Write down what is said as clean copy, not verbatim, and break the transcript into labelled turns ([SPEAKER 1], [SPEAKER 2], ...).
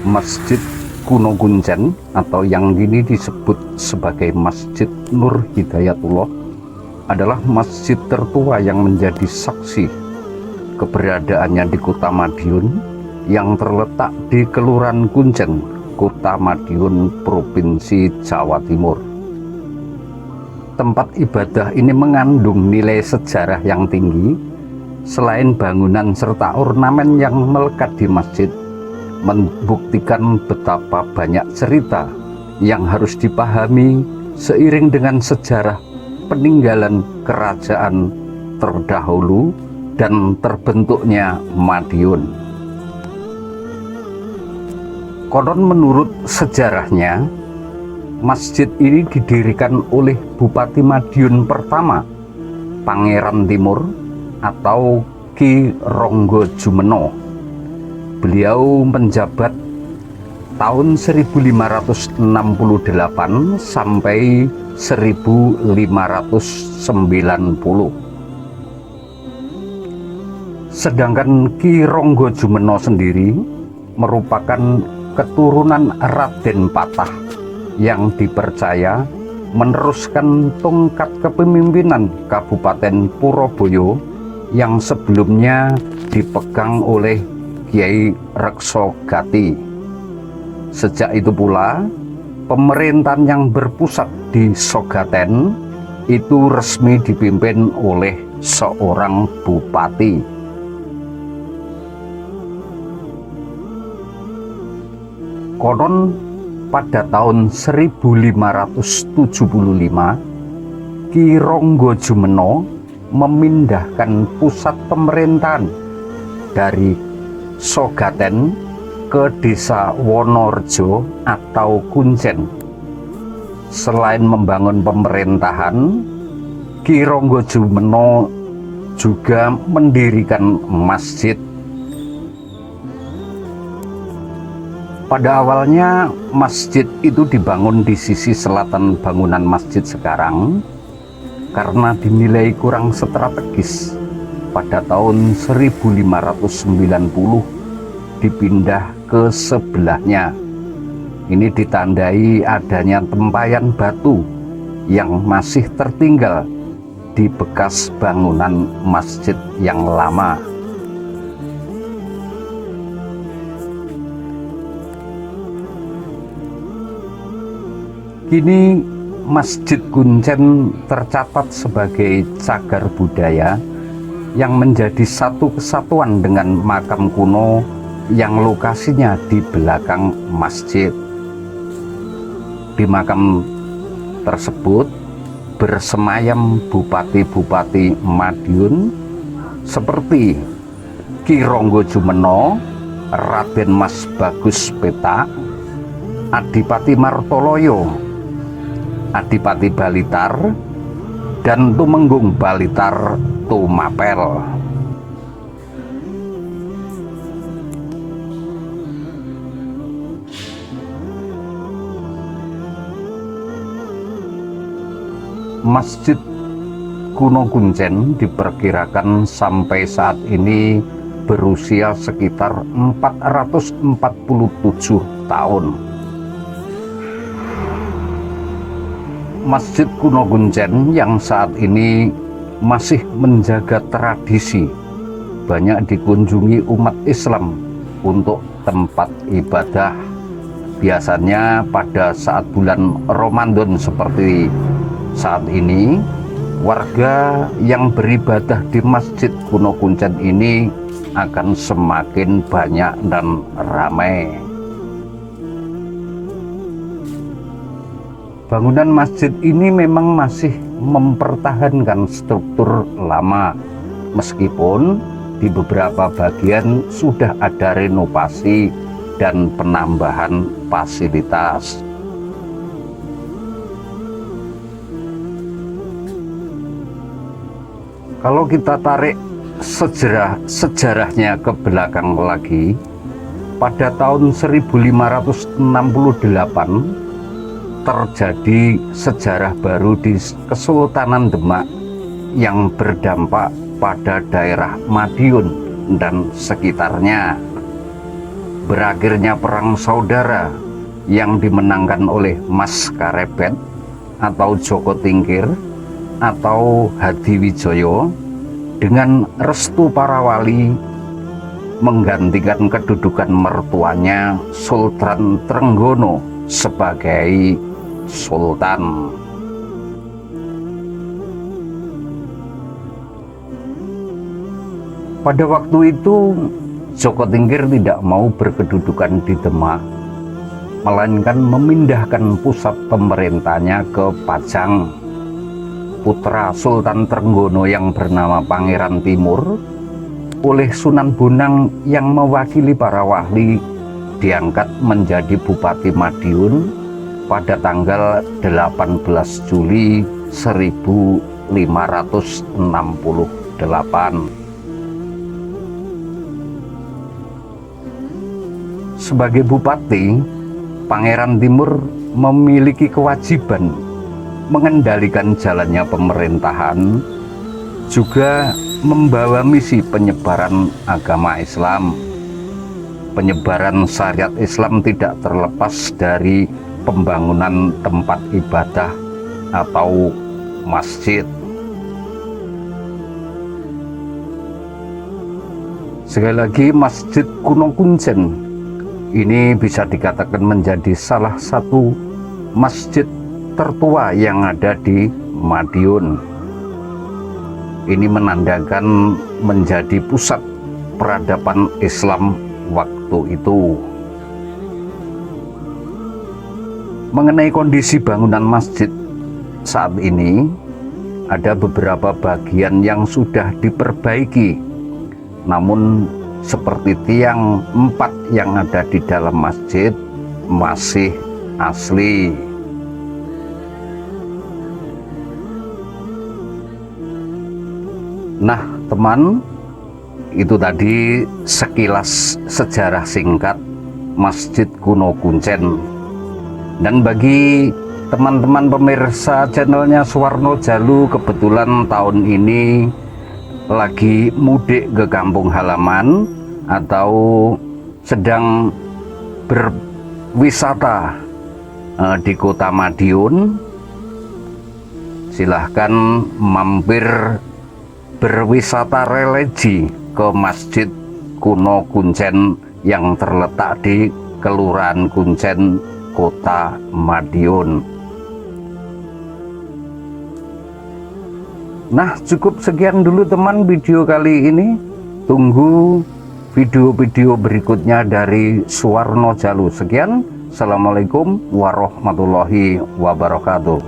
[SPEAKER 1] Masjid Kuno Kuncen atau yang kini disebut sebagai Masjid Nur Hidayatullah adalah masjid tertua yang menjadi saksi keberadaannya di Kota Madiun yang terletak di Kelurahan Kuncen, Kota Madiun, Provinsi Jawa Timur. Tempat ibadah ini mengandung nilai sejarah yang tinggi. Selain bangunan serta ornamen yang melekat di masjid, membuktikan betapa banyak cerita yang harus dipahami seiring dengan sejarah peninggalan kerajaan terdahulu dan terbentuknya Madiun. Konon menurut sejarahnya, masjid ini didirikan oleh Bupati Madiun pertama, Pangeran Timur atau Ki Ronggojumeno. Beliau menjabat tahun 1568 sampai 1590. Sedangkan Ki Ronggojumeno sendiri merupakan keturunan Raden Patah yang dipercaya meneruskan tongkat kepemimpinan Kabupaten Purwoboyo yang sebelumnya dipegang oleh Kiai Rekso Gati. Sejak itu pula, pemerintahan yang berpusat di Sogaten itu resmi dipimpin oleh seorang bupati. Konon pada tahun 1575, Ki Ronggojumeno memindahkan pusat pemerintahan dari Sogaten ke desa Wonorejo atau Kuncen. Selain membangun pemerintahan, Ki Ronggojumeno juga mendirikan masjid. Pada awalnya masjid itu dibangun di sisi selatan bangunan masjid sekarang karena dinilai kurang strategis. Pada tahun 1590 dipindah ke sebelahnya. Ini ditandai adanya tempayan batu yang masih tertinggal di bekas bangunan masjid yang lama. Kini Masjid Kuncen tercatat sebagai cagar budaya yang menjadi satu kesatuan dengan makam kuno yang lokasinya di belakang masjid. Di makam tersebut bersemayam bupati-bupati Madiun seperti Ki Ronggojumeno, Raden Mas Bagus Petak, Adipati Martoloyo, Adipati Balitar, dan Tumenggung Balitar Tumapel. Masjid Kuno Kuncen diperkirakan sampai saat ini berusia sekitar 447 tahun. Masjid Kuno Kuncen yang saat ini masih menjaga tradisi, banyak dikunjungi umat Islam untuk tempat ibadah. Biasanya pada saat bulan Ramadan seperti saat ini, warga yang beribadah di Masjid Kuno Kuncen ini akan semakin banyak dan ramai. Bangunan masjid ini memang masih mempertahankan struktur lama, meskipun di beberapa bagian sudah ada renovasi dan penambahan fasilitas. Kalau kita tarik sejarahnya ke belakang lagi, pada tahun 1568 terjadi sejarah baru di Kesultanan Demak yang berdampak pada daerah Madiun dan sekitarnya. berakhirnya perang saudara yang dimenangkan oleh Mas Karebet atau Joko Tingkir atau Hadiwijoyo dengan restu para wali menggantikan kedudukan mertuanya Sultan Trenggono sebagai sultan. Pada waktu itu Joko Tingkir tidak mau berkedudukan di Demak, melainkan memindahkan pusat pemerintahnya ke Pajang. Putra Sultan Trenggono yang bernama Pangeran Timur oleh Sunan Bonang yang mewakili para wali diangkat menjadi Bupati Madiun pada tanggal 18 Juli 1568. Sebagai bupati, Pangeran Timur memiliki kewajiban mengendalikan jalannya pemerintahan, juga membawa misi penyebaran agama Islam. Penyebaran syariat Islam tidak terlepas dari pembangunan tempat ibadah atau masjid. Sekali lagi, Masjid Kuno Kuncen ini bisa dikatakan menjadi salah satu masjid tertua yang ada di Madiun. Ini menandakan menjadi pusat peradaban Islam waktu itu. Mengenai kondisi bangunan masjid saat ini, ada beberapa bagian yang sudah diperbaiki, namun seperti tiang 4 yang ada di dalam masjid masih asli. Nah teman, itu tadi sekilas sejarah singkat Masjid Kuno Kuncen. Dan bagi teman-teman pemirsa channelnya Suwarno Jalu, kebetulan tahun ini lagi mudik ke kampung halaman atau sedang berwisata di Kota Madiun, silahkan mampir berwisata religi ke Masjid Kuno Kuncen yang terletak di Kelurahan Kuncen, Kota Madiun. Nah, cukup sekian dulu teman video kali ini. Tunggu video-video berikutnya dari Suwarno Jalu. Sekian, Assalamualaikum warahmatullahi wabarakatuh.